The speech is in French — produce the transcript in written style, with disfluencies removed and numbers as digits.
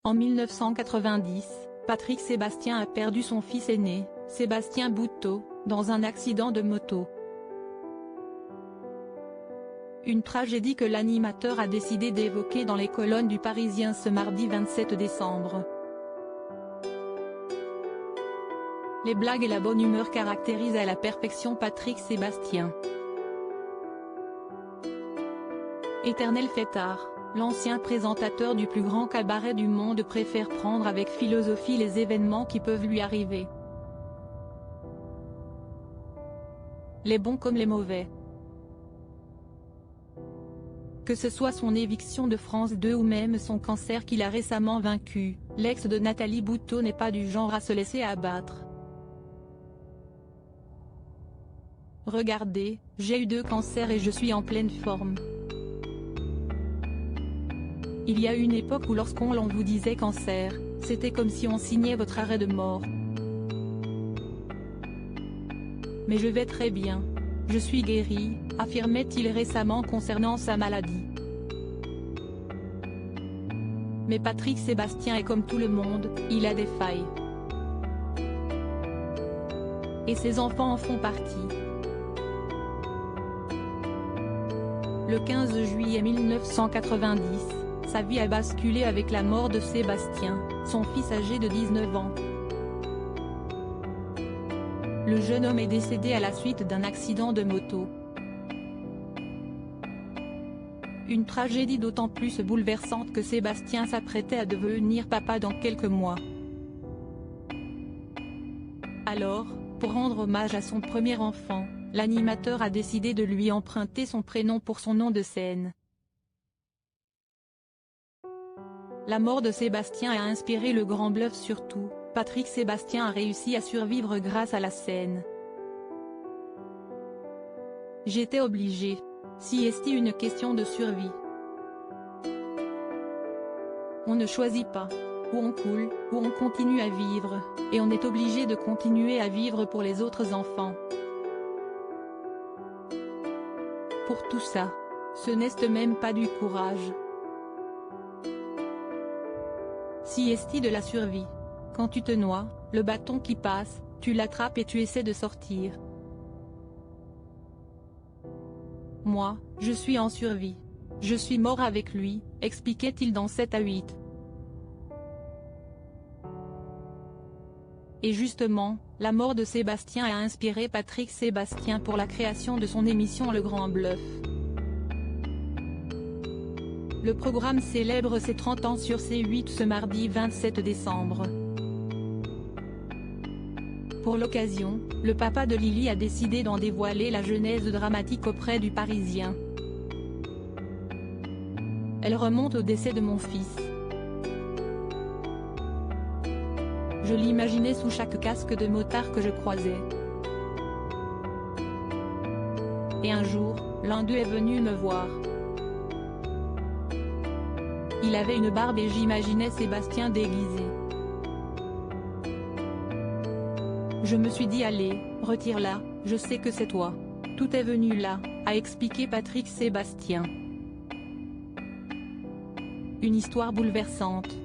En 1990, Patrick Sébastien a perdu son fils aîné, Sébastien Bouteau, dans un accident de moto. Une tragédie que l'animateur a décidé d'évoquer dans les colonnes du Parisien ce mardi 27 décembre. Les blagues et la bonne humeur caractérisent à la perfection Patrick Sébastien. Éternel fêtard, l'ancien présentateur du plus grand cabaret du monde préfère prendre avec philosophie les événements qui peuvent lui arriver. Les bons comme les mauvais. Que ce soit son éviction de France 2 ou même son cancer qu'il a récemment vaincu, l'ex de Nathalie Bouteau n'est pas du genre à se laisser abattre. Regardez, j'ai eu 2 cancers et je suis en pleine forme. Il y a une époque où lorsqu'on vous disait cancer, c'était comme si on signait votre arrêt de mort. Mais je vais très bien. Je suis guéri, affirmait-il récemment concernant sa maladie. Mais Patrick Sébastien est comme tout le monde, il a des failles. Et ses enfants en font partie. Le 15 juillet 1990, sa vie a basculé avec la mort de Sébastien, son fils âgé de 19 ans. Le jeune homme est décédé à la suite d'un accident de moto. Une tragédie d'autant plus bouleversante que Sébastien s'apprêtait à devenir papa dans quelques mois. Alors, pour rendre hommage à son premier enfant, l'animateur a décidé de lui emprunter son prénom pour son nom de scène. La mort de Sébastien a inspiré le Grand Bluff surtout. Patrick Sébastien a réussi à survivre grâce à la scène. J'étais obligé. Si est une question de survie. On ne choisit pas. Ou on coule, ou on continue à vivre, et on est obligé de continuer à vivre pour les autres enfants. Pour tout ça, ce n'est même pas du courage. Si est de la survie. Quand tu te noies, le bâton qui passe, tu l'attrapes et tu essaies de sortir. Moi, je suis en survie. Je suis mort avec lui, expliquait-il dans 7 à 8. Et justement, la mort de Sébastien a inspiré Patrick Sébastien pour la création de son émission Le Grand Bluff. Le programme célèbre ses 30 ans sur C8 ce mardi 27 décembre. Pour l'occasion, le papa de Lily a décidé d'en dévoiler la genèse dramatique auprès du Parisien. Elle remonte au décès de mon fils. Je l'imaginais sous chaque casque de motard que je croisais. Et un jour, l'un d'eux est venu me voir. Il avait une barbe et j'imaginais Sébastien déguisé. Je me suis dit allez, retire-la, je sais que c'est toi. Tout est venu là, a expliqué Patrick Sébastien. Une histoire bouleversante.